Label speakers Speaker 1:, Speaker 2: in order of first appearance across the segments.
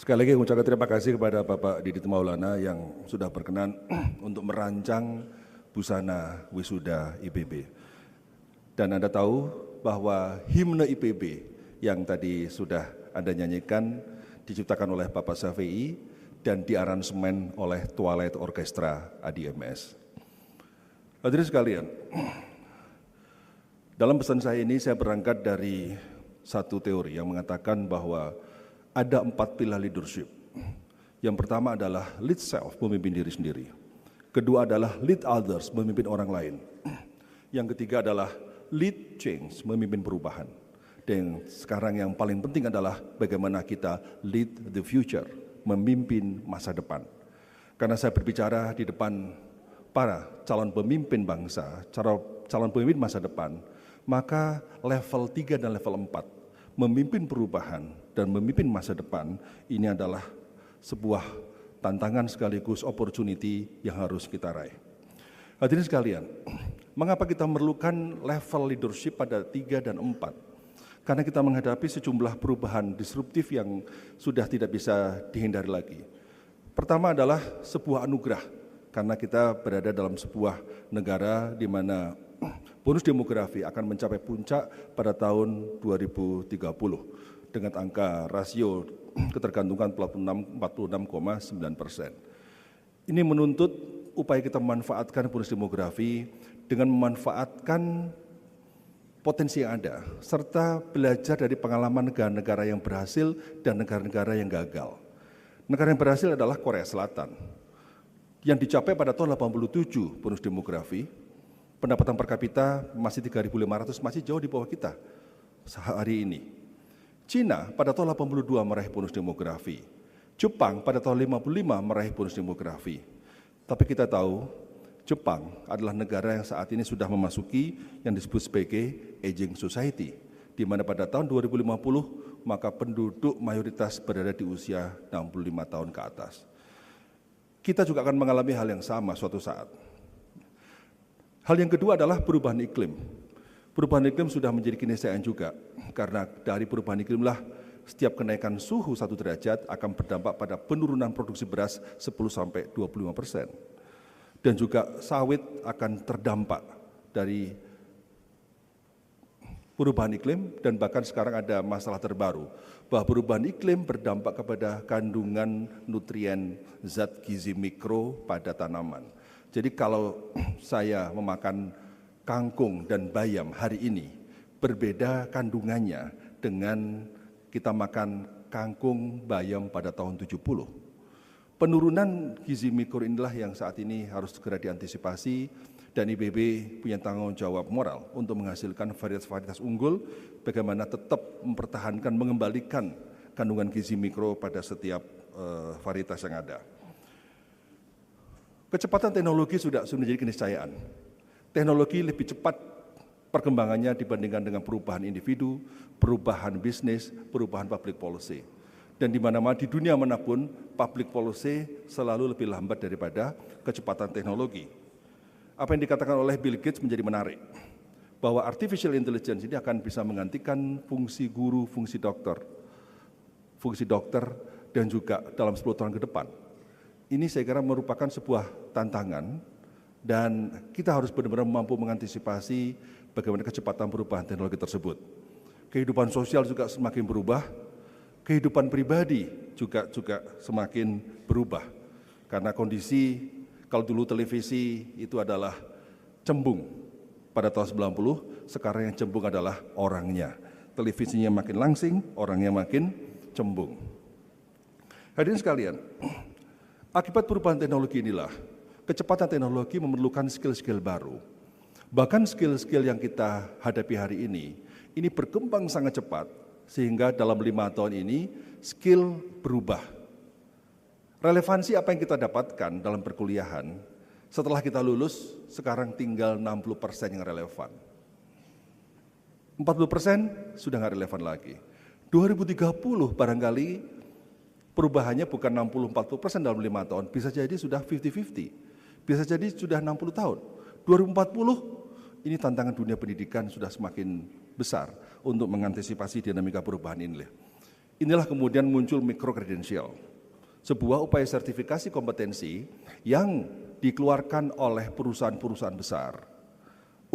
Speaker 1: Sekali lagi mengucapkan terima kasih kepada Bapak Didit Maulana yang sudah berkenan untuk merancang busana wisuda IPB. Dan Anda tahu bahwa himne IPB yang tadi sudah Anda nyanyikan diciptakan oleh Bapak Syafi'i dan diaransemen oleh Twilight Orchestra ADMS. Hadirin sekalian, dalam pesan saya ini saya berangkat dari satu teori yang mengatakan bahwa ada 4 pilar leadership. Yang pertama adalah lead self, memimpin diri sendiri. Kedua adalah lead others, memimpin orang lain. Yang ketiga adalah lead change, memimpin perubahan. Dan sekarang yang paling penting adalah bagaimana kita lead the future, memimpin masa depan. Karena saya berbicara di depan para calon pemimpin bangsa, calon pemimpin masa depan, maka level 3 dan level 4, memimpin perubahan dan memimpin masa depan, ini adalah sebuah tantangan sekaligus opportunity yang harus kita raih. Hadirin sekalian, mengapa kita memerlukan level leadership pada 3 dan 4? Karena kita menghadapi sejumlah perubahan disruptif yang sudah tidak bisa dihindari lagi. Pertama adalah sebuah anugerah, karena kita berada dalam sebuah negara di mana bonus demografi akan mencapai puncak pada tahun 2030 dengan angka rasio ketergantungan 46,9%. Ini menuntut upaya kita memanfaatkan bonus demografi dengan memanfaatkan potensi yang ada, serta belajar dari pengalaman negara-negara yang berhasil dan negara-negara yang gagal. Negara yang berhasil adalah Korea Selatan, yang dicapai pada tahun 87 bonus demografi, pendapatan per kapita masih 3.500, masih jauh di bawah kita hari ini. Cina pada tahun 82 meraih bonus demografi. Jepang pada tahun 55 meraih bonus demografi. Tapi kita tahu Jepang adalah negara yang saat ini sudah memasuki yang disebut sebagai aging society, di mana pada tahun 2050 maka penduduk mayoritas berada di usia 65 tahun ke atas. Kita juga akan mengalami hal yang sama suatu saat. Hal yang kedua adalah perubahan iklim. Perubahan iklim sudah menjadi keniscayaan juga, karena dari perubahan iklimlah setiap kenaikan suhu 1 derajat akan berdampak pada penurunan produksi beras 10-25%. Dan juga sawit akan terdampak dari perubahan iklim, dan bahkan sekarang ada masalah terbaru, bahwa perubahan iklim berdampak kepada kandungan nutrien zat gizi mikro pada tanaman. Jadi kalau saya memakan kangkung dan bayam hari ini, berbeda kandungannya dengan kita makan kangkung bayam pada tahun 70. Penurunan gizi mikro inilah yang saat ini harus segera diantisipasi, dan IPB punya tanggung jawab moral untuk menghasilkan varietas-varietas unggul, bagaimana tetap mempertahankan, mengembalikan kandungan gizi mikro pada setiap varietas yang ada. Kecepatan teknologi sudah menjadi keniscayaan. Teknologi lebih cepat perkembangannya dibandingkan dengan perubahan individu, perubahan bisnis, perubahan public policy. Dan di mana-mana di dunia manapun, public policy selalu lebih lambat daripada kecepatan teknologi. Apa yang dikatakan oleh Bill Gates menjadi menarik, bahwa artificial intelligence ini akan bisa menggantikan fungsi guru, fungsi dokter, dan juga dalam 10 tahun ke depan. Ini saya kira merupakan sebuah tantangan, dan kita harus benar-benar mampu mengantisipasi bagaimana kecepatan perubahan teknologi tersebut. Kehidupan sosial juga semakin berubah, kehidupan pribadi juga semakin berubah. Karena kondisi, kalau dulu televisi itu adalah cembung pada tahun 90, sekarang yang cembung adalah orangnya. Televisinya makin langsing, orangnya makin cembung. Hadirin sekalian, akibat perubahan teknologi inilah, kecepatan teknologi memerlukan skill-skill baru. Bahkan skill-skill yang kita hadapi hari ini berkembang sangat cepat, sehingga dalam 5 tahun ini skill berubah. Relevansi apa yang kita dapatkan dalam perkuliahan, setelah kita lulus, sekarang tinggal 60% yang relevan. 40% sudah nggak relevan lagi. 2030 barangkali perubahannya bukan 60-40% dalam 5 tahun, bisa jadi sudah 50-50, bisa jadi sudah 60 tahun. 2040 ini tantangan dunia pendidikan sudah semakin besar untuk mengantisipasi dinamika perubahan ini. Inilah kemudian muncul microcredential, sebuah upaya sertifikasi kompetensi yang dikeluarkan oleh perusahaan-perusahaan besar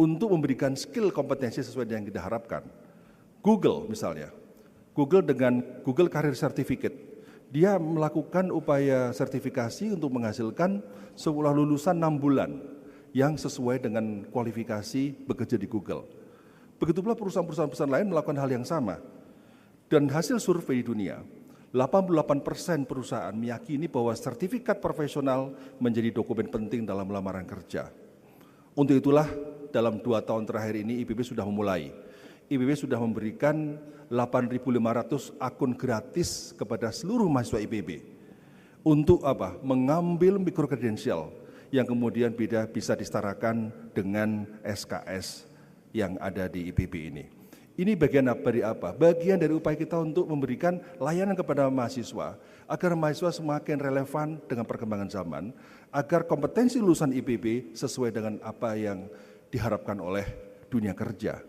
Speaker 1: untuk memberikan skill kompetensi sesuai dengan yang kita harapkan. Google misalnya, Google dengan Google Career Certificate, dia melakukan upaya sertifikasi untuk menghasilkan sebuah lulusan 6 bulan yang sesuai dengan kualifikasi bekerja di Google. Begitu pula perusahaan-perusahaan besar lain melakukan hal yang sama. Dan hasil survei di dunia, 88% perusahaan meyakini bahwa sertifikat profesional menjadi dokumen penting dalam lamaran kerja. Untuk itulah dalam 2 tahun terakhir ini IPB sudah memulai. IPB sudah memberikan 8.500 akun gratis kepada seluruh mahasiswa IPB. Untuk apa? Mengambil microcredential yang kemudian bisa disetarakan dengan SKS yang ada di IPB ini. Ini bagian dari apa? Bagian dari upaya kita untuk memberikan layanan kepada mahasiswa, agar mahasiswa semakin relevan dengan perkembangan zaman, agar kompetensi lulusan IPB sesuai dengan apa yang diharapkan oleh dunia kerja.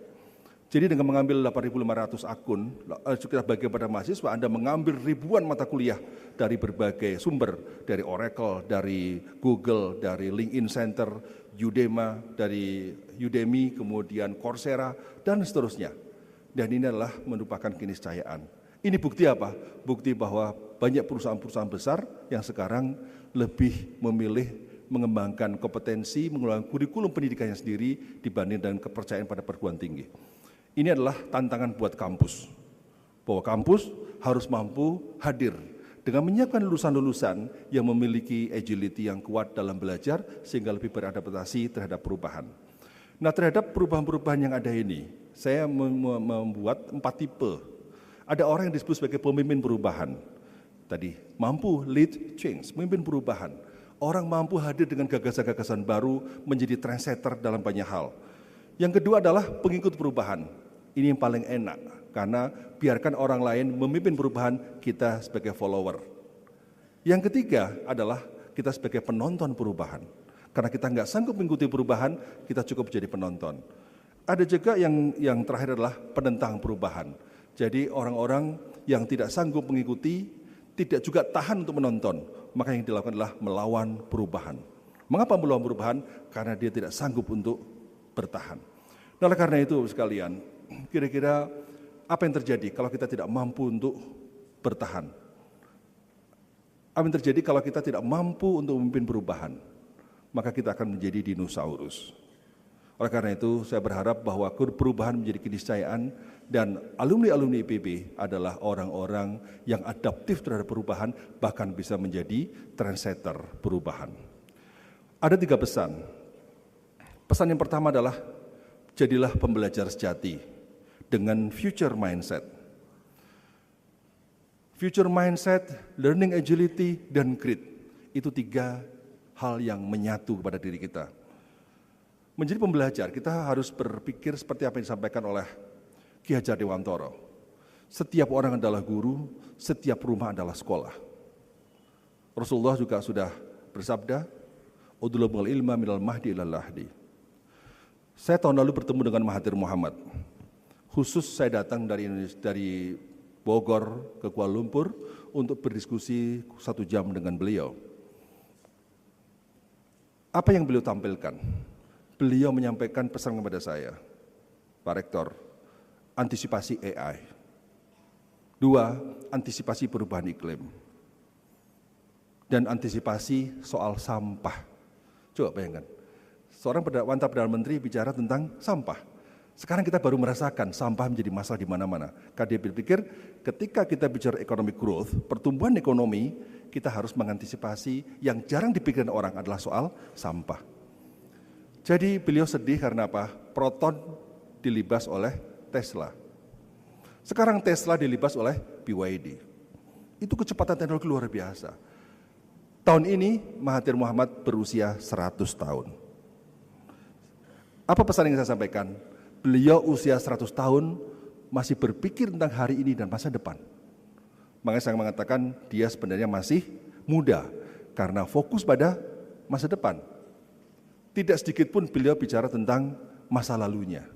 Speaker 1: Jadi dengan mengambil 8.500 akun, kita bagi kepada mahasiswa, Anda mengambil ribuan mata kuliah dari berbagai sumber, dari Oracle, dari Google, dari LinkedIn Center, Udemy, kemudian Coursera, dan seterusnya. Dan ini adalah merupakan keniscayaan. Ini bukti apa? Bukti bahwa banyak perusahaan-perusahaan besar yang sekarang lebih memilih mengembangkan kompetensi, mengembangkan kurikulum pendidikannya sendiri dibanding dengan kepercayaan pada perguruan tinggi. Ini adalah tantangan buat kampus, bahwa kampus harus mampu hadir dengan menyiapkan lulusan-lulusan yang memiliki agility yang kuat dalam belajar sehingga lebih beradaptasi terhadap perubahan. Nah, terhadap perubahan-perubahan yang ada ini, saya membuat 4 tipe. Ada orang yang disebut sebagai pemimpin perubahan. Tadi, mampu lead change, pemimpin perubahan. Orang mampu hadir dengan gagasan-gagasan baru, menjadi trendsetter dalam banyak hal. Yang kedua adalah pengikut perubahan. Ini yang paling enak, karena biarkan orang lain memimpin perubahan, kita sebagai follower. Yang ketiga adalah kita sebagai penonton perubahan. Karena kita nggak sanggup mengikuti perubahan, kita cukup jadi penonton. Ada juga yang terakhir adalah penentang perubahan. Jadi orang-orang yang tidak sanggup mengikuti, tidak juga tahan untuk menonton, maka yang dilakukan adalah melawan perubahan. Mengapa melawan perubahan? Karena dia tidak sanggup untuk bertahan. Nah, oleh karena itu sekalian, kira-kira apa yang terjadi kalau kita tidak mampu untuk bertahan? Apa yang terjadi kalau kita tidak mampu untuk memimpin perubahan? Maka kita akan menjadi dinosaurus. Oleh karena itu, saya berharap bahwa perubahan menjadi keniscayaan dan alumni-alumni IPB adalah orang-orang yang adaptif terhadap perubahan, bahkan bisa menjadi trendsetter perubahan. Ada 3 pesan. Pesan yang pertama adalah, jadilah pembelajar sejati dengan future mindset. Future mindset, learning agility, dan grit. Itu 3 hal yang menyatu kepada diri kita. Menjadi pembelajar, kita harus berpikir seperti apa yang disampaikan oleh Ki Hajar Dewantoro. Setiap orang adalah guru, setiap rumah adalah sekolah. Rasulullah juga sudah bersabda, "Udlubul ilma minal mahdi ilal lahdi." Saya tahun lalu bertemu dengan Mahathir Muhammad. Khusus saya datang dari Bogor ke Kuala Lumpur untuk berdiskusi 1 jam dengan beliau. Apa yang beliau tampilkan? Beliau menyampaikan pesan kepada saya, Pak Rektor, antisipasi AI. 2, antisipasi perubahan iklim. Dan antisipasi soal sampah. Coba bayangkan, seorang wanita Perdana Menteri bicara tentang sampah. Sekarang kita baru merasakan sampah menjadi masalah di mana-mana. Karena dia berpikir ketika kita bicara economic growth, pertumbuhan ekonomi, kita harus mengantisipasi yang jarang dipikirkan orang adalah soal sampah. Jadi beliau sedih karena apa? Proton dilibas oleh Tesla. Sekarang Tesla dilibas oleh BYD. Itu kecepatan teknologi luar biasa. Tahun ini Mahathir Muhammad berusia 100 tahun. Apa pesan yang saya sampaikan? Beliau usia 100 tahun masih berpikir tentang hari ini dan masa depan. Makanya saya mengatakan dia sebenarnya masih muda karena fokus pada masa depan. Tidak sedikit pun beliau bicara tentang masa lalunya.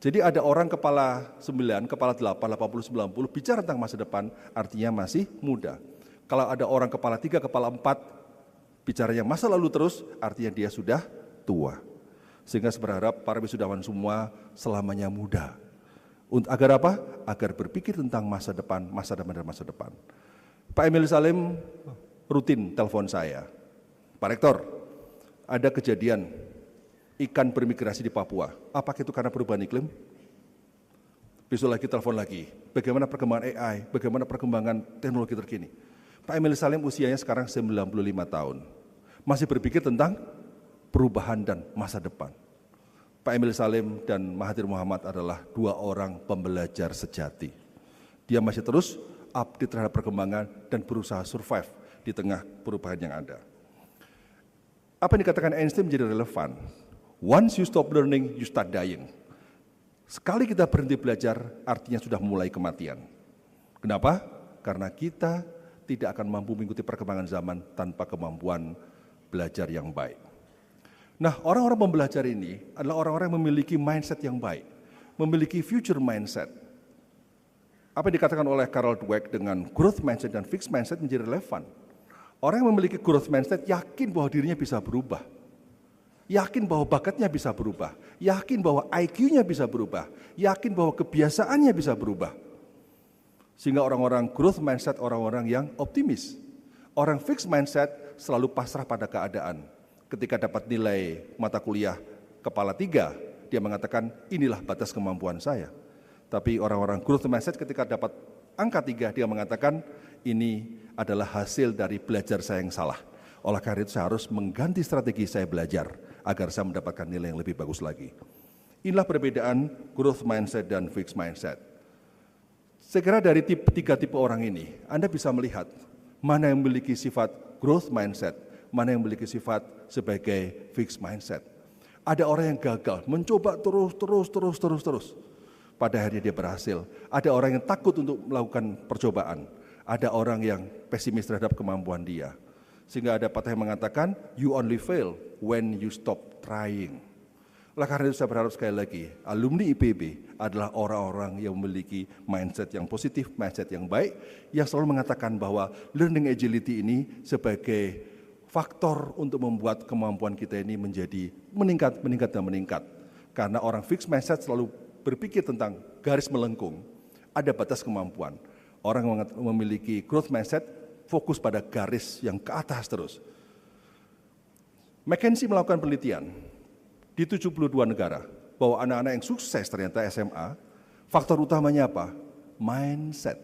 Speaker 1: Jadi ada orang kepala 9, kepala 8, 80, 90 bicara tentang masa depan, artinya masih muda. Kalau ada orang kepala 3, kepala 4 bicaranya masa lalu terus, artinya dia sudah tua. Sehingga saya berharap para wisudawan semua selamanya muda. Agar apa? Agar berpikir tentang masa depan dan masa depan. Pak Emil Salim rutin telepon saya. Pak Rektor, ada kejadian ikan bermigrasi di Papua. Apakah itu karena perubahan iklim? Besok lagi telepon lagi. Bagaimana perkembangan AI? Bagaimana perkembangan teknologi terkini? Pak Emil Salim usianya sekarang 95 tahun. Masih berpikir tentang perubahan dan masa depan. Pak Emil Salim dan Mahathir Mohamad adalah dua orang pembelajar sejati. Dia masih terus update terhadap perkembangan dan berusaha survive di tengah perubahan yang ada. Apa yang dikatakan Einstein menjadi relevan. Once you stop learning, you start dying. Sekali kita berhenti belajar, artinya sudah mulai kematian. Kenapa? Karena kita tidak akan mampu mengikuti perkembangan zaman tanpa kemampuan belajar yang baik. Nah, orang-orang pembelajar ini adalah orang-orang yang memiliki mindset yang baik, memiliki future mindset. Apa yang dikatakan oleh Carol Dweck dengan growth mindset dan fixed mindset menjadi relevan. Orang yang memiliki growth mindset yakin bahwa dirinya bisa berubah. Yakin bahwa bakatnya bisa berubah, yakin bahwa IQ-nya bisa berubah, yakin bahwa kebiasaannya bisa berubah. Sehingga orang-orang growth mindset, orang-orang yang optimis. Orang fixed mindset selalu pasrah pada keadaan. Ketika dapat nilai mata kuliah kepala 3, dia mengatakan inilah batas kemampuan saya. Tapi orang-orang growth mindset ketika dapat angka 3, dia mengatakan ini adalah hasil dari belajar saya yang salah. Oleh karena itu saya harus mengganti strategi saya belajar agar saya mendapatkan nilai yang lebih bagus lagi. Inilah perbedaan growth mindset dan fixed mindset. Saya kira dari tiga tipe orang ini, Anda bisa melihat mana yang memiliki sifat growth mindset, mana yang memiliki sifat sebagai fixed mindset. Ada orang yang gagal, mencoba terus. Pada akhirnya dia berhasil. Ada orang yang takut untuk melakukan percobaan. Ada orang yang pesimis terhadap kemampuan dia. Sehingga ada patah yang mengatakan, you only fail when you stop trying. Oleh karena itu saya berharap sekali lagi, alumni IPB adalah orang-orang yang memiliki mindset yang positif, mindset yang baik, yang selalu mengatakan bahwa learning agility ini sebagai faktor untuk membuat kemampuan kita ini menjadi meningkat. Karena orang fixed mindset selalu berpikir tentang garis melengkung, ada batas kemampuan. Orang yang memiliki growth mindset fokus pada garis yang ke atas terus. McKinsey melakukan penelitian di 72 negara bahwa anak-anak yang sukses ternyata SMA, faktor utamanya apa? Mindset.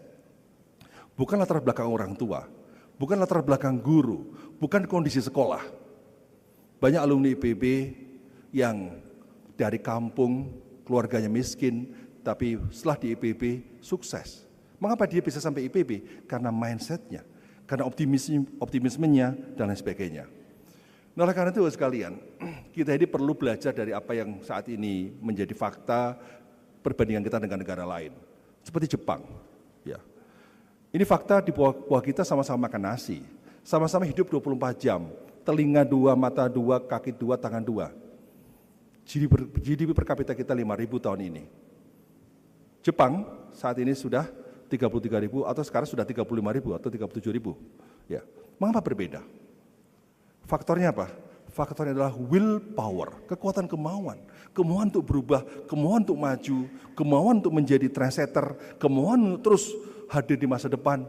Speaker 1: Bukan latar belakang orang tua, bukan latar belakang guru, bukan kondisi sekolah. Banyak alumni IPB yang dari kampung, keluarganya miskin, tapi setelah di IPB sukses. Mengapa dia bisa sampai IPB? Karena mindsetnya, karena optimismenya, dan lain sebagainya. Nah, oleh karena itu sekalian, kita ini perlu belajar dari apa yang saat ini menjadi fakta perbandingan kita dengan negara lain. Seperti Jepang. Ya. Ini fakta di bawah kita sama-sama makan nasi, sama-sama hidup 24 jam, telinga 2, mata 2, kaki 2, tangan 2. GDP per kapita kita 5.000 tahun ini. Jepang saat ini sudah 33.000 atau sekarang sudah 35.000 atau 37.000. Ya. Mengapa berbeda? Faktornya apa? Faktornya adalah willpower, kekuatan kemauan untuk berubah, kemauan untuk maju, kemauan untuk menjadi trendsetter, kemauan untuk terus hadir di masa depan.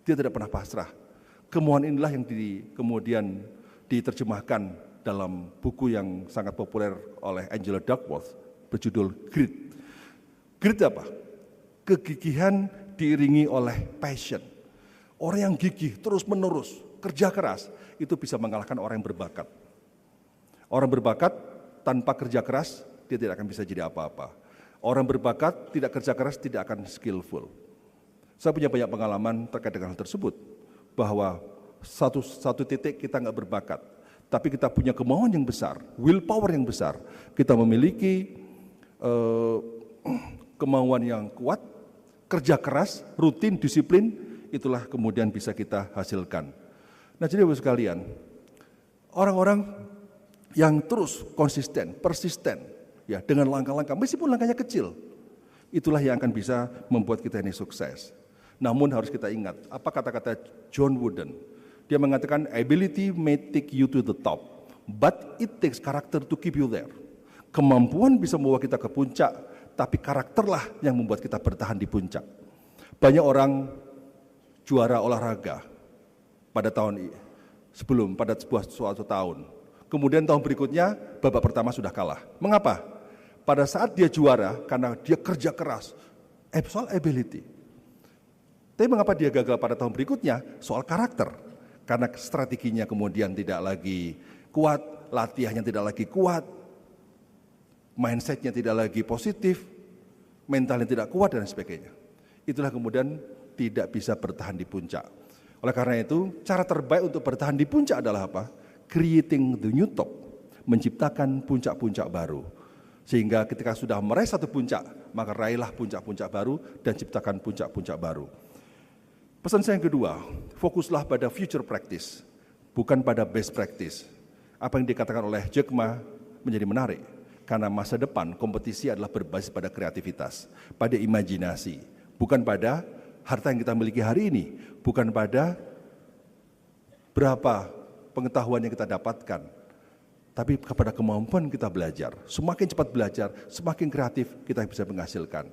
Speaker 1: Dia tidak pernah pasrah. Kemauan inilah yang kemudian diterjemahkan dalam buku yang sangat populer oleh Angela Duckworth berjudul Grit. Grit apa? Kegigihan diiringi oleh passion. Orang yang gigih terus-menerus, kerja keras, itu bisa mengalahkan orang yang berbakat. Orang berbakat tanpa kerja keras, dia tidak akan bisa jadi apa-apa. Orang berbakat tidak kerja keras, tidak akan skillful. Saya punya banyak pengalaman terkait dengan hal tersebut, bahwa satu titik kita nggak berbakat, tapi kita punya kemauan yang besar, willpower yang besar. Kita memiliki kemauan yang kuat, kerja keras, rutin, disiplin, itulah kemudian bisa kita hasilkan. Nah, jadi Bapak sekalian, orang-orang yang terus konsisten, persisten, Ya, dengan langkah-langkah, meskipun langkahnya kecil, itulah yang akan bisa membuat kita ini sukses. Namun harus kita ingat, apa kata-kata John Wooden? Dia mengatakan, ability may take you to the top, but it takes character to keep you there. Kemampuan bisa membawa kita ke puncak, tapi karakterlah yang membuat kita bertahan di puncak. Banyak orang juara olahraga pada tahun sebelum, pada suatu tahun. Kemudian tahun berikutnya, babak pertama sudah kalah. Mengapa? Pada saat dia juara, karena dia kerja keras, soal ability. Tapi mengapa dia gagal pada tahun berikutnya? Soal karakter. Karena strateginya kemudian tidak lagi kuat, latihannya tidak lagi kuat, mindsetnya tidak lagi positif, mentalnya tidak kuat dan sebagainya. Itulah kemudian tidak bisa bertahan di puncak. Oleh karena itu, cara terbaik untuk bertahan di puncak adalah apa? Creating the new top, menciptakan puncak-puncak baru. Sehingga ketika sudah meraih satu puncak, maka raihlah puncak-puncak baru dan ciptakan puncak-puncak baru. Pesan saya yang kedua, fokuslah pada future practice, bukan pada best practice. Apa yang dikatakan oleh Jack Ma menjadi menarik, karena masa depan kompetisi adalah berbasis pada kreativitas, pada imajinasi, bukan pada harta yang kita miliki hari ini, bukan pada berapa pengetahuan yang kita dapatkan, tapi kepada kemampuan kita belajar. Semakin cepat belajar, semakin kreatif kita bisa menghasilkan.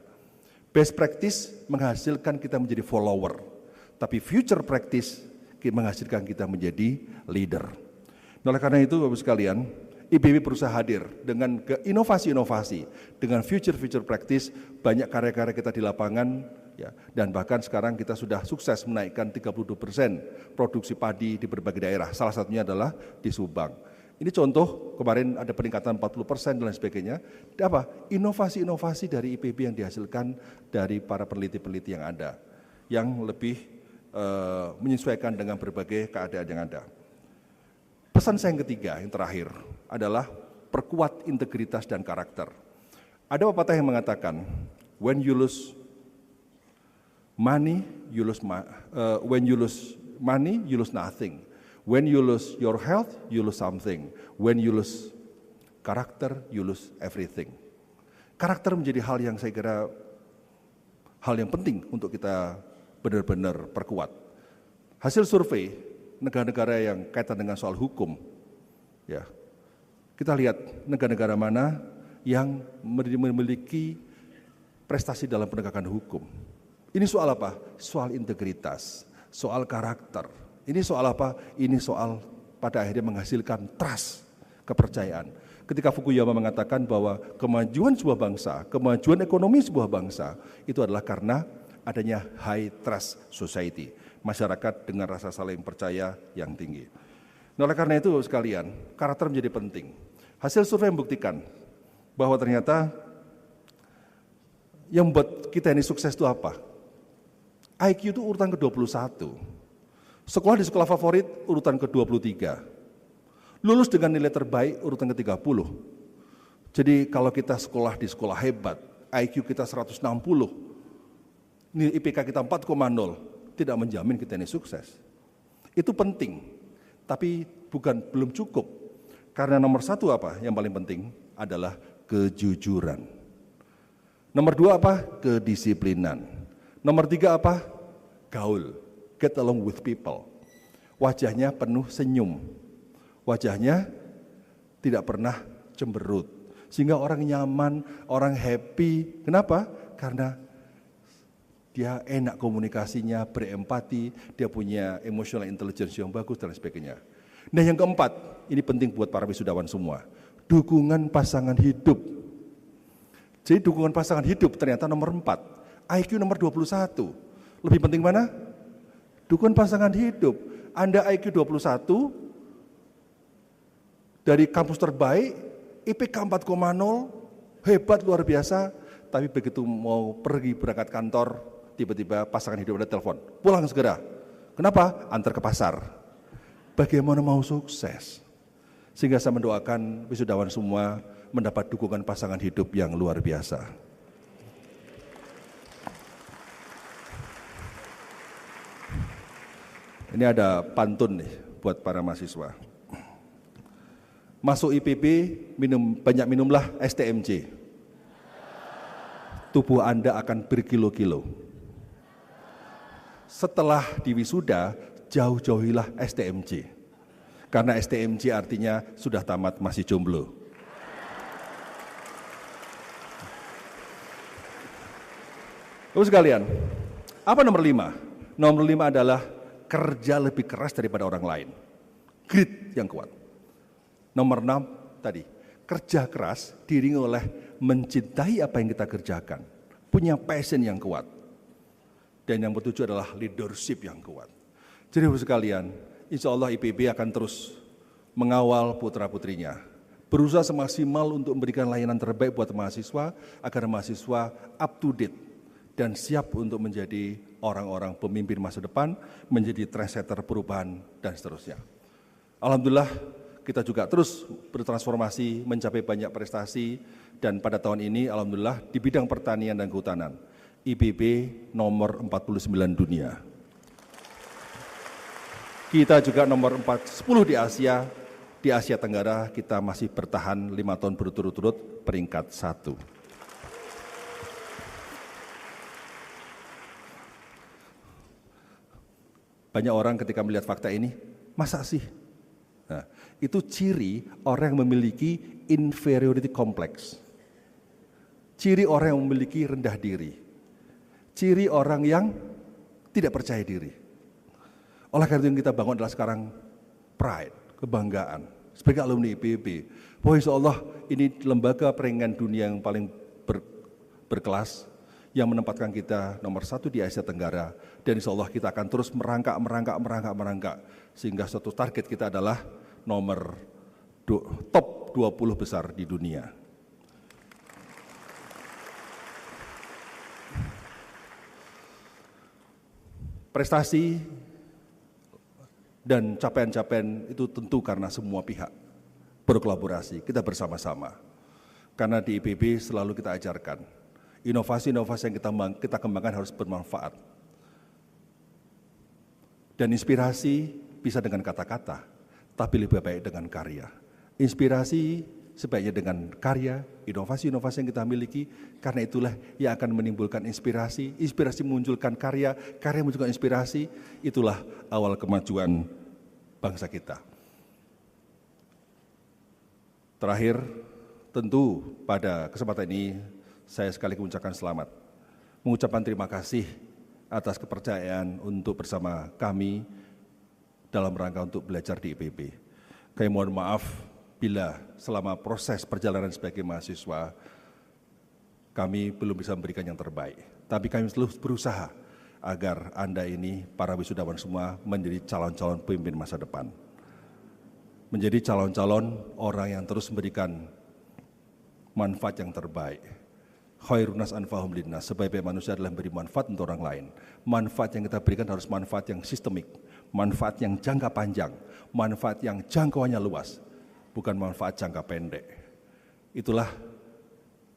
Speaker 1: Best practice menghasilkan kita menjadi follower, tapi future practice menghasilkan kita menjadi leader. Oleh karena itu, Bapak sekalian, IPB berusaha hadir dengan inovasi-inovasi, dengan future practice, banyak karya-karya kita di lapangan, ya, dan bahkan sekarang kita sudah sukses menaikkan 32% produksi padi di berbagai daerah. Salah satunya adalah di Subang. Ini contoh, kemarin ada peningkatan 40% dan lain sebagainya. Apa? Inovasi-inovasi dari IPB yang dihasilkan dari para peneliti-peneliti yang ada, yang lebih menyesuaikan dengan berbagai keadaan yang ada. Pesan saya yang ketiga, yang terakhir, adalah perkuat integritas dan karakter. Ada pepatah yang mengatakan, when you lose money, you lose money, you lose nothing. When you lose your health, you lose something. When you lose character, you lose everything. Karakter menjadi hal yang saya kira hal yang penting untuk kita benar-benar perkuat. Hasil survei negara-negara yang kaitan dengan soal hukum, ya, kita lihat negara-negara mana yang memiliki prestasi dalam penegakan hukum. Ini soal apa? Soal integritas, soal karakter. Ini soal apa? Ini soal pada akhirnya menghasilkan trust, kepercayaan. Ketika Fukuyama mengatakan bahwa kemajuan sebuah bangsa, kemajuan ekonomi sebuah bangsa, itu adalah karena adanya high trust society, masyarakat dengan rasa saling percaya yang tinggi. Nah, oleh karena itu sekalian, karakter menjadi penting. Hasil survei membuktikan bahwa ternyata yang membuat kita ini sukses itu apa? IQ itu urutan ke-21, sekolah di sekolah favorit urutan ke-23, lulus dengan nilai terbaik urutan ke-30. Jadi kalau kita sekolah di sekolah hebat, IQ kita 160, nilai IPK kita 4,0, tidak menjamin kita ini sukses. Itu penting, tapi belum cukup. Karena nomor satu apa yang paling penting adalah kejujuran. Nomor dua apa? Kedisiplinan. Nomor tiga apa? Gaul, get along with people. Wajahnya penuh senyum, wajahnya tidak pernah cemberut, sehingga orang nyaman, orang happy. Kenapa? Karena dia enak komunikasinya, berempati, dia punya emotional intelligence yang bagus dan sebagainya. Nah, yang keempat, ini penting buat para wisudawan semua, dukungan pasangan hidup. Jadi dukungan pasangan hidup ternyata nomor 4, IQ nomor 21. Lebih penting mana? Dukungan pasangan hidup. Anda IQ 21, dari kampus terbaik, IPK 4,0, hebat luar biasa, tapi begitu mau pergi berangkat kantor, tiba-tiba pasangan hidup ada telepon, pulang segera. Kenapa? Antar ke pasar. Bagaimana mau sukses? Sehingga saya mendoakan wisudawan semua mendapat dukungan pasangan hidup yang luar biasa. Ini ada pantun nih buat para mahasiswa. Masuk IPB, banyak minumlah STMJ. Tubuh Anda akan berkilo-kilo. Setelah diwisuda, jauh-jauhilah STMJ. Karena STMJ artinya sudah tamat masih jomblo. Terus sekalian, apa nomor 5? Nomor 5 adalah kerja lebih keras daripada orang lain. Grit yang kuat. Nomor 6 tadi, kerja keras diiringi oleh mencintai apa yang kita kerjakan. Punya passion yang kuat. Dan yang ketujuh adalah leadership yang kuat. Jadi sekalian, insya Allah IPB akan terus mengawal putra-putrinya. Berusaha semaksimal untuk memberikan layanan terbaik buat mahasiswa, agar mahasiswa up to date dan siap untuk menjadi orang-orang pemimpin masa depan, menjadi trendsetter perubahan, dan seterusnya. Alhamdulillah, kita juga terus bertransformasi, mencapai banyak prestasi, dan pada tahun ini alhamdulillah di bidang pertanian dan kehutanan, IPB nomor 49 dunia. Kita juga nomor 10 di Asia Tenggara kita masih bertahan 5 tahun berturut-turut peringkat 1. Banyak orang ketika melihat fakta ini, masa sih? Nah, itu ciri orang yang memiliki inferiority complex. Ciri orang yang memiliki rendah diri. Ciri orang yang tidak percaya diri. Oleh karena itu yang kita bangun adalah sekarang pride, kebanggaan. Sebagai alumni IPB, bahwa insya Allah ini lembaga peringatan dunia yang paling berkelas, yang menempatkan kita nomor 1 di Asia Tenggara, dan insya Allah kita akan terus merangkak, sehingga suatu target kita adalah nomor top 20 besar di dunia. Prestasi dan capaian-capaian itu tentu karena semua pihak berkolaborasi, kita bersama-sama. Karena di IPB selalu kita ajarkan, inovasi-inovasi yang kita kembangkan harus bermanfaat. Dan inspirasi bisa dengan kata-kata, tapi lebih baik dengan karya. Inspirasi sebaiknya dengan karya, inovasi-inovasi yang kita miliki, karena itulah yang akan menimbulkan inspirasi, inspirasi memunculkan karya, karya memunculkan inspirasi, itulah awal kemajuan bangsa kita. Terakhir, tentu pada kesempatan ini, saya sekali mengucapkan selamat, mengucapkan terima kasih atas kepercayaan untuk bersama kami dalam rangka untuk belajar di IPB. Kami mohon maaf bila selama proses perjalanan sebagai mahasiswa, kami belum bisa memberikan yang terbaik. Tapi kami selalu berusaha agar Anda ini, para wisudawan semua, menjadi calon-calon pemimpin masa depan. Menjadi calon-calon orang yang terus memberikan manfaat yang terbaik. Khairun nas anfa'uhum linnas, sebaik-baik manusia adalah memberi manfaat untuk orang lain. Manfaat yang kita berikan harus manfaat yang sistemik, manfaat yang jangka panjang, manfaat yang jangkauannya luas, bukan manfaat jangka pendek. Itulah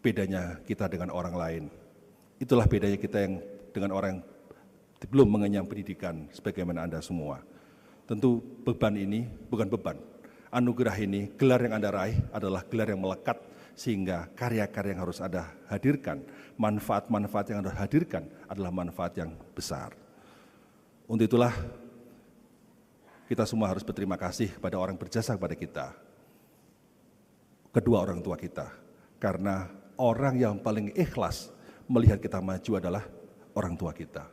Speaker 1: bedanya kita dengan orang lain. Itulah bedanya kita yang dengan orang yang belum mengenyam pendidikan sebagaimana Anda semua. Tentu beban ini bukan beban. Anugerah ini, gelar yang Anda raih adalah gelar yang melekat, sehingga karya-karya yang harus Anda hadirkan, manfaat-manfaat yang Anda hadirkan adalah manfaat yang besar. Untuk itulah kita semua harus berterima kasih kepada orang berjasa kepada kita, kedua orang tua kita, karena orang yang paling ikhlas melihat kita maju adalah orang tua kita.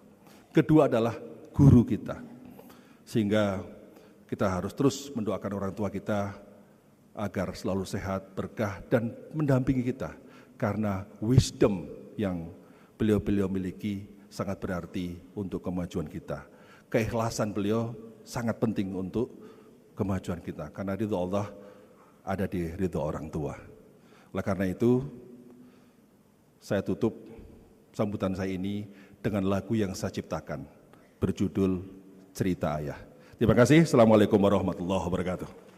Speaker 1: Kedua adalah guru kita, sehingga kita harus terus mendoakan orang tua kita agar selalu sehat, berkah, dan mendampingi kita. Karena wisdom yang beliau-beliau miliki sangat berarti untuk kemajuan kita. Keikhlasan beliau sangat penting untuk kemajuan kita. Karena ridho Allah ada di ridho orang tua. Oleh karena itu, saya tutup sambutan saya ini dengan lagu yang saya ciptakan, berjudul Cerita Ayah. Terima kasih. Assalamualaikum warahmatullahi wabarakatuh.